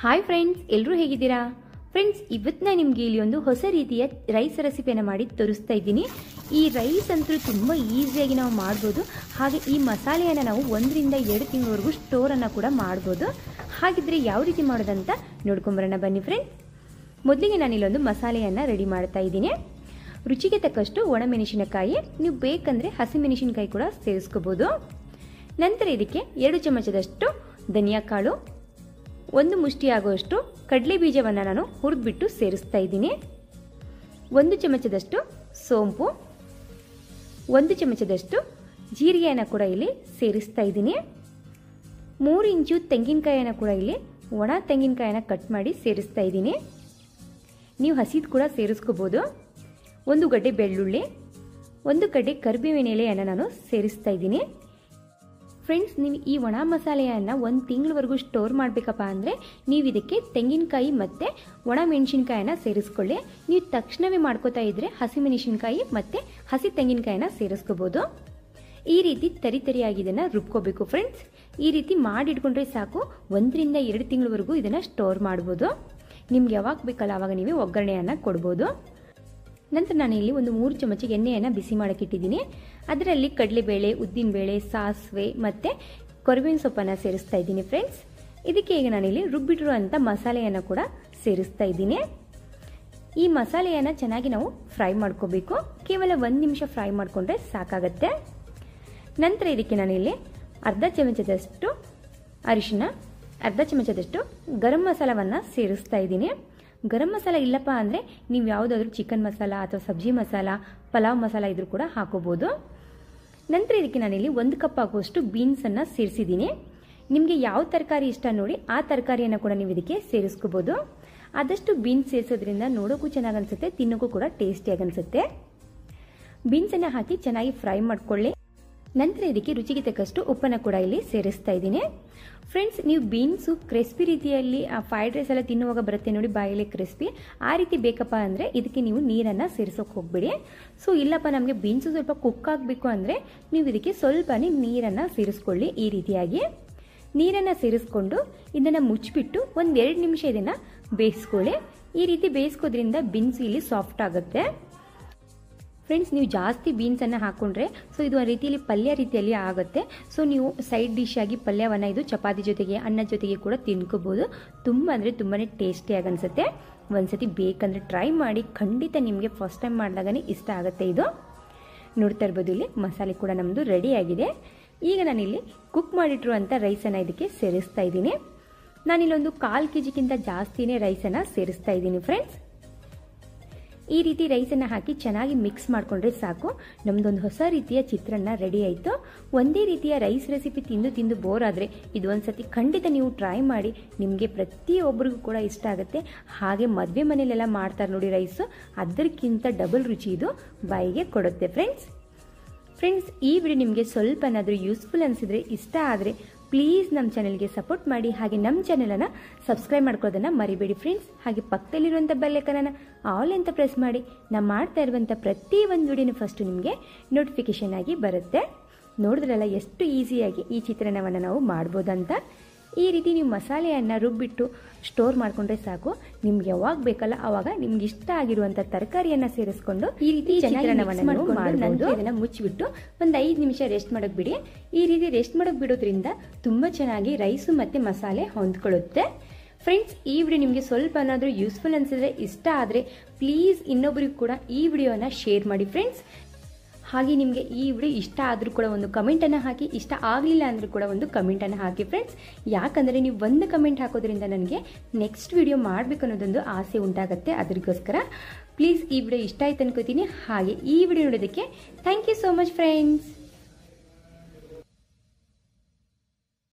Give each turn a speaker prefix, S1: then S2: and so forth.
S1: Hi friends, ಎಲ್ಲರೂ ಹೇಗಿದ್ದೀರಾ? Friends, ಇವತ್ತು ನಾನು ನಿಮಗೆ ಇಲ್ಲಿ ಒಂದು ಹೊಸ ರೀತಿಯ ರೈಸ್ ರೆಸಿಪಿಯನ್ನು ಮಾಡಿ ತೋರಿಸ್ತಾ ಇದ್ದೀನಿ. ಈ ರೈಸ್ ಅಂತೂ ತುಂಬ ಈಸಿಯಾಗಿ ನಾವು ಮಾಡ್ಬೋದು. ಹಾಗೆ ಈ ಮಸಾಲೆಯನ್ನು ನಾವು 1 ರಿಂದ 2 ತಿಂಗಳವರೆಗೂ ಸ್ಟೋರನ್ನು ಕೂಡ ಮಾಡ್ಬೋದು. ಹಾಗಿದ್ರೆ ಯಾವ ರೀತಿ ಮಾಡೋದಂತ ನೋಡ್ಕೊಂಬರೋಣ ಬನ್ನಿ ಫ್ರೆಂಡ್ಸ್. ಮೊದಲಿಗೆ ನಾನು ಇಲ್ಲೊಂದು ಮಸಾಲೆಯನ್ನು ರೆಡಿ ಮಾಡ್ತಾ ಇದ್ದೀನಿ. ರುಚಿಗೆ ತಕ್ಕಷ್ಟು ಒಣಮೆಣಸಿನಕಾಯಿ, ನೀವು ಬೇಕಂದರೆ ಹಸಿಮೆಣಸಿನಕಾಯಿ ಕೂಡ ಸೇರಿಸ್ಕೋಬೋದು. ನಂತರ ಇದಕ್ಕೆ 2 ಚಮಚದಷ್ಟು ಧನಿಯಾ ಕಾಳು, 1 ಮುಷ್ಟಿ ಆಗುವಷ್ಟು ಕಡಲೆ ಬೀಜವನ್ನು ನಾನು ಹುರಿದ್ಬಿಟ್ಟು ಸೇರಿಸ್ತಾ ಇದ್ದೀನಿ. 1 ಚಮಚದಷ್ಟು ಸೋಂಪು, 1 ಚಮಚದಷ್ಟು ಜೀರಿಗೆಯನ್ನು ಕೂಡ ಇಲ್ಲಿ ಸೇರಿಸ್ತಾ ಇದ್ದೀನಿ. 3 ಇಂಚು ತೆಂಗಿನಕಾಯಿಯನ್ನು ಕೂಡ ಇಲ್ಲಿ ಒಣ ತೆಂಗಿನಕಾಯಿನ ಕಟ್ ಮಾಡಿ ಸೇರಿಸ್ತಾ ಇದ್ದೀನಿ. ನೀವು ಹಸಿದು ಕೂಡ ಸೇರಿಸ್ಕೋಬೋದು. 1 ಗಡ್ಡೆ ಬೆಳ್ಳುಳ್ಳಿ, 1 ಕಡ್ಡೆ ಕರಿಬೇವಿನ ಎಲೆಯನ್ನು ನಾನು ಸೇರಿಸ್ತಾ ಇದ್ದೀನಿ. ಫ್ರೆಂಡ್ಸ್, ನೀವು ಈ ಒಣ ಮಸಾಲೆಯನ್ನು 1 ತಿಂಗಳವರೆಗೂ ಸ್ಟೋರ್ ಮಾಡಬೇಕಪ್ಪ ಅಂದರೆ ನೀವು ಇದಕ್ಕೆ ತೆಂಗಿನಕಾಯಿ ಮತ್ತು ಒಣ ಮೆಣಸಿನ್ಕಾಯಿನ ಸೇರಿಸ್ಕೊಳ್ಳಿ. ನೀವು ತಕ್ಷಣವೇ ಮಾಡ್ಕೋತಾ ಇದ್ದರೆ ಹಸಿಮೆಣಸಿನ್ಕಾಯಿ ಮತ್ತು ಹಸಿ ತೆಂಗಿನಕಾಯಿನ ಸೇರಿಸ್ಕೋಬೋದು. ಈ ರೀತಿ ತರಿಯಾಗಿ ಇದನ್ನು ರುಬ್ಕೋಬೇಕು ಫ್ರೆಂಡ್ಸ್. ಈ ರೀತಿ ಮಾಡಿಟ್ಕೊಂಡ್ರೆ ಸಾಕು, 1 ರಿಂದ 2 ತಿಂಗಳವರೆಗೂ ಇದನ್ನು ಸ್ಟೋರ್ ಮಾಡ್ಬೋದು. ನಿಮ್ಗೆ ಯಾವಾಗ ಬೇಕಲ್ಲ ಆವಾಗ ನೀವು ಒಗ್ಗರಣೆಯನ್ನು ಕೊಡ್ಬೋದು. ನಂತರ ನಾನು ಇಲ್ಲಿ ಒಂದು 3 ಚಮಚ ಎಣ್ಣೆಯನ್ನು ಬಿಸಿ ಮಾಡೋಕ್ಕಿಟ್ಟಿದ್ದೀನಿ. ಅದರಲ್ಲಿ ಕಡಲೆಬೇಳೆ, ಉದ್ದಿನಬೇಳೆ, ಸಾಸಿವೆ ಮತ್ತು ಕೊರಿಬೇವಿನ ಸೊಪ್ಪನ್ನು ಸೇರಿಸ್ತಾ ಇದ್ದೀನಿ ಫ್ರೆಂಡ್ಸ್. ಇದಕ್ಕೆ ಈಗ ನಾನಿಲ್ಲಿ ರುಬ್ಬಿಟ್ಟಿರುವಂಥ ಮಸಾಲೆಯನ್ನು ಕೂಡ ಸೇರಿಸ್ತಾ ಇದ್ದೀನಿ. ಈ ಮಸಾಲೆಯನ್ನು ಚೆನ್ನಾಗಿ ನಾವು ಫ್ರೈ ಮಾಡ್ಕೋಬೇಕು. ಕೇವಲ 1 ನಿಮಿಷ ಫ್ರೈ ಮಾಡಿಕೊಂಡ್ರೆ ಸಾಕಾಗತ್ತೆ. ನಂತರ ಇದಕ್ಕೆ ನಾನಿಲ್ಲಿ ಅರ್ಧ ಚಮಚದಷ್ಟು ಅರಿಶಿನ, ಅರ್ಧ ಚಮಚದಷ್ಟು ಗರಂ ಮಸಾಲವನ್ನು ಸೇರಿಸ್ತಾ ಇದ್ದೀನಿ. ಗರಂ ಮಸಾಲ ಇಲ್ಲಪ್ಪ ಅಂದರೆ ನೀವು ಯಾವುದಾದ್ರೂ ಚಿಕನ್ ಮಸಾಲ ಅಥವಾ ಸಬ್ಜಿ ಮಸಾಲ, ಪಲಾವ್ ಮಸಾಲ ಇದ್ರೂ ಕೂಡ ಹಾಕೋಬೋದು. ನಂತರ ಇದಕ್ಕೆ ನಾನಿಲ್ಲಿ 1 ಕಪ್ ಆಗುವಷ್ಟು ಬೀನ್ಸನ್ನು ಸೇರಿಸಿದ್ದೀನಿ. ನಿಮಗೆ ಯಾವ ತರಕಾರಿ ಇಷ್ಟ ನೋಡಿ ಆ ತರಕಾರಿಯನ್ನು ಕೂಡ ನೀವು ಇದಕ್ಕೆ ಸೇರಿಸ್ಕೋಬೋದು. ಆದಷ್ಟು ಬೀನ್ಸ್ ಸೇರಿಸೋದ್ರಿಂದ ನೋಡೋಕ್ಕೂ ಚೆನ್ನಾಗಿ ಅನಿಸುತ್ತೆ, ತಿನ್ನೋಕ್ಕೂ ಕೂಡ ಟೇಸ್ಟಿಯಾಗಿ ಅನಿಸುತ್ತೆ. ಬೀನ್ಸನ್ನು ಹಾಕಿ ಚೆನ್ನಾಗಿ ಫ್ರೈ ಮಾಡ್ಕೊಳ್ಳಿ. ನಂತರ ಇದಕ್ಕೆ ರುಚಿಗೆ ತಕ್ಕಷ್ಟು ಉಪ್ಪನ್ನು ಕೂಡ ಇಲ್ಲಿ ಸೇರಿಸ್ತಾ ಇದ್ದೀನಿ. ಫ್ರೆಂಡ್ಸ್, ನೀವು ಬೀನ್ಸು ಕ್ರಿಸ್ಪಿ ರೀತಿಯಲ್ಲಿ ಫ್ರೈಡ್ ರೈಸ್ ಎಲ್ಲ ತಿನ್ನುವಾಗ ಬರುತ್ತೆ ನೋಡಿ ಬಾಯಲ್ಲಿ ಕ್ರಿಸ್ಪಿ, ಆ ರೀತಿ ಬೇಕಪ್ಪ ಅಂದರೆ ಇದಕ್ಕೆ ನೀವು ನೀರನ್ನು ಸೇರಿಸೋಕೆ ಹೋಗ್ಬೇಡಿ. ಸೊ ಇಲ್ಲಪ್ಪ ನಮಗೆ ಬೀನ್ಸು ಸ್ವಲ್ಪ ಕುಕ್ ಆಗಬೇಕು ಅಂದರೆ ನೀವು ಇದಕ್ಕೆ ಸ್ವಲ್ಪನೇ ನೀರನ್ನು ಸೇರಿಸ್ಕೊಳ್ಳಿ. ಈ ರೀತಿಯಾಗಿ ನೀರನ್ನು ಸೇರಿಸ್ಕೊಂಡು ಇದನ್ನು ಮುಚ್ಚಿಬಿಟ್ಟು 1-2 ನಿಮಿಷ ಇದನ್ನು ಬೇಯಿಸ್ಕೊಳ್ಳಿ. ಈ ರೀತಿ ಬೇಯಿಸ್ಕೋದ್ರಿಂದ ಬೀನ್ಸ್ ಇಲ್ಲಿ ಸಾಫ್ಟ್ ಆಗುತ್ತೆ. ಫ್ರೆಂಡ್ಸ್, ನೀವು ಜಾಸ್ತಿ ಬೀನ್ಸನ್ನು ಹಾಕ್ಕೊಂಡ್ರೆ ಸೊ ಇದು ಒಂದು ರೀತಿಯಲ್ಲಿ ಪಲ್ಯ ರೀತಿಯಲ್ಲಿ ಆಗುತ್ತೆ. ಸೊ ನೀವು ಸೈಡ್ ಡಿಶ್ ಆಗಿ ಪಲ್ಯವನ್ನು ಇದು ಚಪಾತಿ ಜೊತೆಗೆ, ಅನ್ನದ ಜೊತೆಗೆ ಕೂಡ ತಿನ್ಕೋಬೋದು. ತುಂಬ ಅಂದರೆ ತುಂಬಾ ಟೇಸ್ಟಿಯಾಗಿ ಅನಿಸುತ್ತೆ. ಒಂದ್ಸತಿ ಬೇಕಂದರೆ ಟ್ರೈ ಮಾಡಿ, ಖಂಡಿತ ನಿಮಗೆ ಫಸ್ಟ್ ಟೈಮ್ ಮಾಡಿದಾಗನೇ ಇಷ್ಟ ಆಗುತ್ತೆ. ಇದು ನೋಡ್ತಾ ಇರ್ಬೋದು, ಇಲ್ಲಿ ಮಸಾಲೆ ಕೂಡ ನಮ್ಮದು ರೆಡಿ ಆಗಿದೆ. ಈಗ ನಾನಿಲ್ಲಿ ಕುಕ್ ಮಾಡಿಟ್ಟಿರುವಂಥ ರೈಸನ್ನು ಇದಕ್ಕೆ ಸೇರಿಸ್ತಾ ಇದ್ದೀನಿ. ನಾನಿಲ್ಲೊಂದು 1/4 kg ಜಾಸ್ತಿನೇ ರೈಸನ್ನು ಸೇರಿಸ್ತಾ ಇದ್ದೀನಿ ಫ್ರೆಂಡ್ಸ್. ಈ ರೀತಿ ರೈಸನ್ನು ಹಾಕಿ ಚೆನ್ನಾಗಿ ಮಿಕ್ಸ್ ಮಾಡಿಕೊಂಡ್ರೆ ಸಾಕು, ನಮ್ಮದೊಂದು ಹೊಸ ರೀತಿಯ ಚಿತ್ರಾನ್ನ ರೆಡಿ ಆಯಿತು. ಒಂದೇ ರೀತಿಯ ರೈಸ್ ರೆಸಿಪಿ ತಿಂದು ಬೋರ್ ಆದರೆ ಇದು ಒಂದ್ಸತಿ ಖಂಡಿತ ನೀವು ಟ್ರೈ ಮಾಡಿ. ನಿಮಗೆ ಪ್ರತಿಯೊಬ್ಬರಿಗೂ ಕೂಡ ಇಷ್ಟ ಆಗುತ್ತೆ. ಹಾಗೆ ಮದುವೆ ಮನೆಯಲ್ಲೆಲ್ಲ ಮಾಡ್ತಾರೆ ನೋಡಿ ರೈಸು, ಅದಕ್ಕಿಂತ ಡಬಲ್ ರುಚಿ ಇದು ಬಾಯಿಗೆ ಕೊಡುತ್ತೆ ಫ್ರೆಂಡ್ಸ್, ಈ ವಿಡಿಯೋ ನಿಮಗೆ ಸ್ವಲ್ಪನಾದರೂ ಯೂಸ್ಫುಲ್ ಅನಿಸಿದರೆ, ಇಷ್ಟ ಆದರೆ ಪ್ಲೀಸ್ ನಮ್ಮ ಚಾನೆಲ್ಗೆ ಸಪೋರ್ಟ್ ಮಾಡಿ. ಹಾಗೆ ನಮ್ಮ ಚಾನೆಲನ್ನು ಸಬ್ಸ್ಕ್ರೈಬ್ ಮಾಡ್ಕೊಳ್ಳೋದನ್ನು ಮರಿಬೇಡಿ ಫ್ರೆಂಡ್ಸ್. ಹಾಗೆ ಪಕ್ಕದಲ್ಲಿರುವಂಥ ಬೆಲ್ ಐಕಾನನ್ನು ಆಲ್ ಅಂತ ಪ್ರೆಸ್ ಮಾಡಿ. ನಾನು ಮಾಡ್ತಾ ಇರುವಂಥ ಪ್ರತಿ ಒಂದು ವಿಡಿಯೋನು ಫಸ್ಟು ನಿಮಗೆ ನೋಟಿಫಿಕೇಷನ್ ಆಗಿ ಬರುತ್ತೆ. ನೋಡಿದ್ರಲ್ಲ ಎಷ್ಟು ಈಸಿಯಾಗಿ ಈ ಚಿತ್ರಾನ್ನವನ್ನು ನಾವು ಮಾಡ್ಬೋದಂತ. ಈ ರೀತಿ ನೀವು ಮಸಾಲೆಯನ್ನು ರುಬ್ಬಿಟ್ಟು ಸ್ಟೋರ್ ಮಾಡಿಕೊಂಡ್ರೆ ಸಾಕು, ನಿಮ್ಗೆ ಯಾವಾಗ ಬೇಕಲ್ಲ ಆವಾಗ ನಿಮ್ಗೆ ಇಷ್ಟ ಆಗಿರುವಂಥ ತರಕಾರಿಯನ್ನು ಸೇರಿಸ್ಕೊಂಡು ಈ ರೀತಿ ಚಿತ್ರಾನ್ನವನ್ನು ಮಾಡ್ಕೊಂಡು ಇದನ್ನು ಮುಚ್ಚಿಬಿಟ್ಟು 5 ನಿಮಿಷ ರೆಸ್ಟ್ ಮಾಡೋಕೆ ಬಿಡಿ. ಈ ರೀತಿ ರೆಸ್ಟ್ ಮಾಡೋಕೆ ಬಿಡೋದ್ರಿಂದ ತುಂಬ ಚೆನ್ನಾಗಿ ರೈಸು ಮತ್ತು ಮಸಾಲೆ ಹೊಂದ್ಕೊಳ್ಳುತ್ತೆ. ಫ್ರೆಂಡ್ಸ್, ಈ ವಿಡಿಯೋ ನಿಮಗೆ ಸ್ವಲ್ಪ ಏನಾದರೂ ಯೂಸ್ಫುಲ್ ಅನಿಸಿದ್ರೆ, ಇಷ್ಟ ಆದರೆ ಪ್ಲೀಸ್ ಇನ್ನೊಬ್ಬರಿಗೂ ಕೂಡ ಈ ವಿಡಿಯೋನ ಶೇರ್ ಮಾಡಿ ಫ್ರೆಂಡ್ಸ್. ಹಾಗೆ ನಿಮಗೆ ಈ ವಿಡಿಯೋ ಇಷ್ಟ ಆದರೂ ಕೂಡ ಒಂದು ಕಮೆಂಟನ್ನು ಹಾಕಿ, ಇಷ್ಟ ಆಗಲಿಲ್ಲ ಅಂದರೂ ಕೂಡ ಒಂದು ಕಮೆಂಟನ್ನು ಹಾಕಿ ಫ್ರೆಂಡ್ಸ್. ಯಾಕಂದರೆ ನೀವು ಒಂದು ಕಮೆಂಟ್ ಹಾಕೋದ್ರಿಂದ ನನಗೆ ನೆಕ್ಸ್ಟ್ ವಿಡಿಯೋ ಮಾಡಬೇಕು ಅನ್ನೋದೊಂದು ಆಸೆ ಉಂಟಾಗುತ್ತೆ. ಅದಕ್ಕೋಸ್ಕರ ಪ್ಲೀಸ್ ಈ ವಿಡಿಯೋ ಇಷ್ಟ ಆಯ್ತು ಅನ್ಕೋತೀನಿ. ಹಾಗೆ ಈ ವಿಡಿಯೋ ನೋಡೋದಕ್ಕೆ thank you so much friends.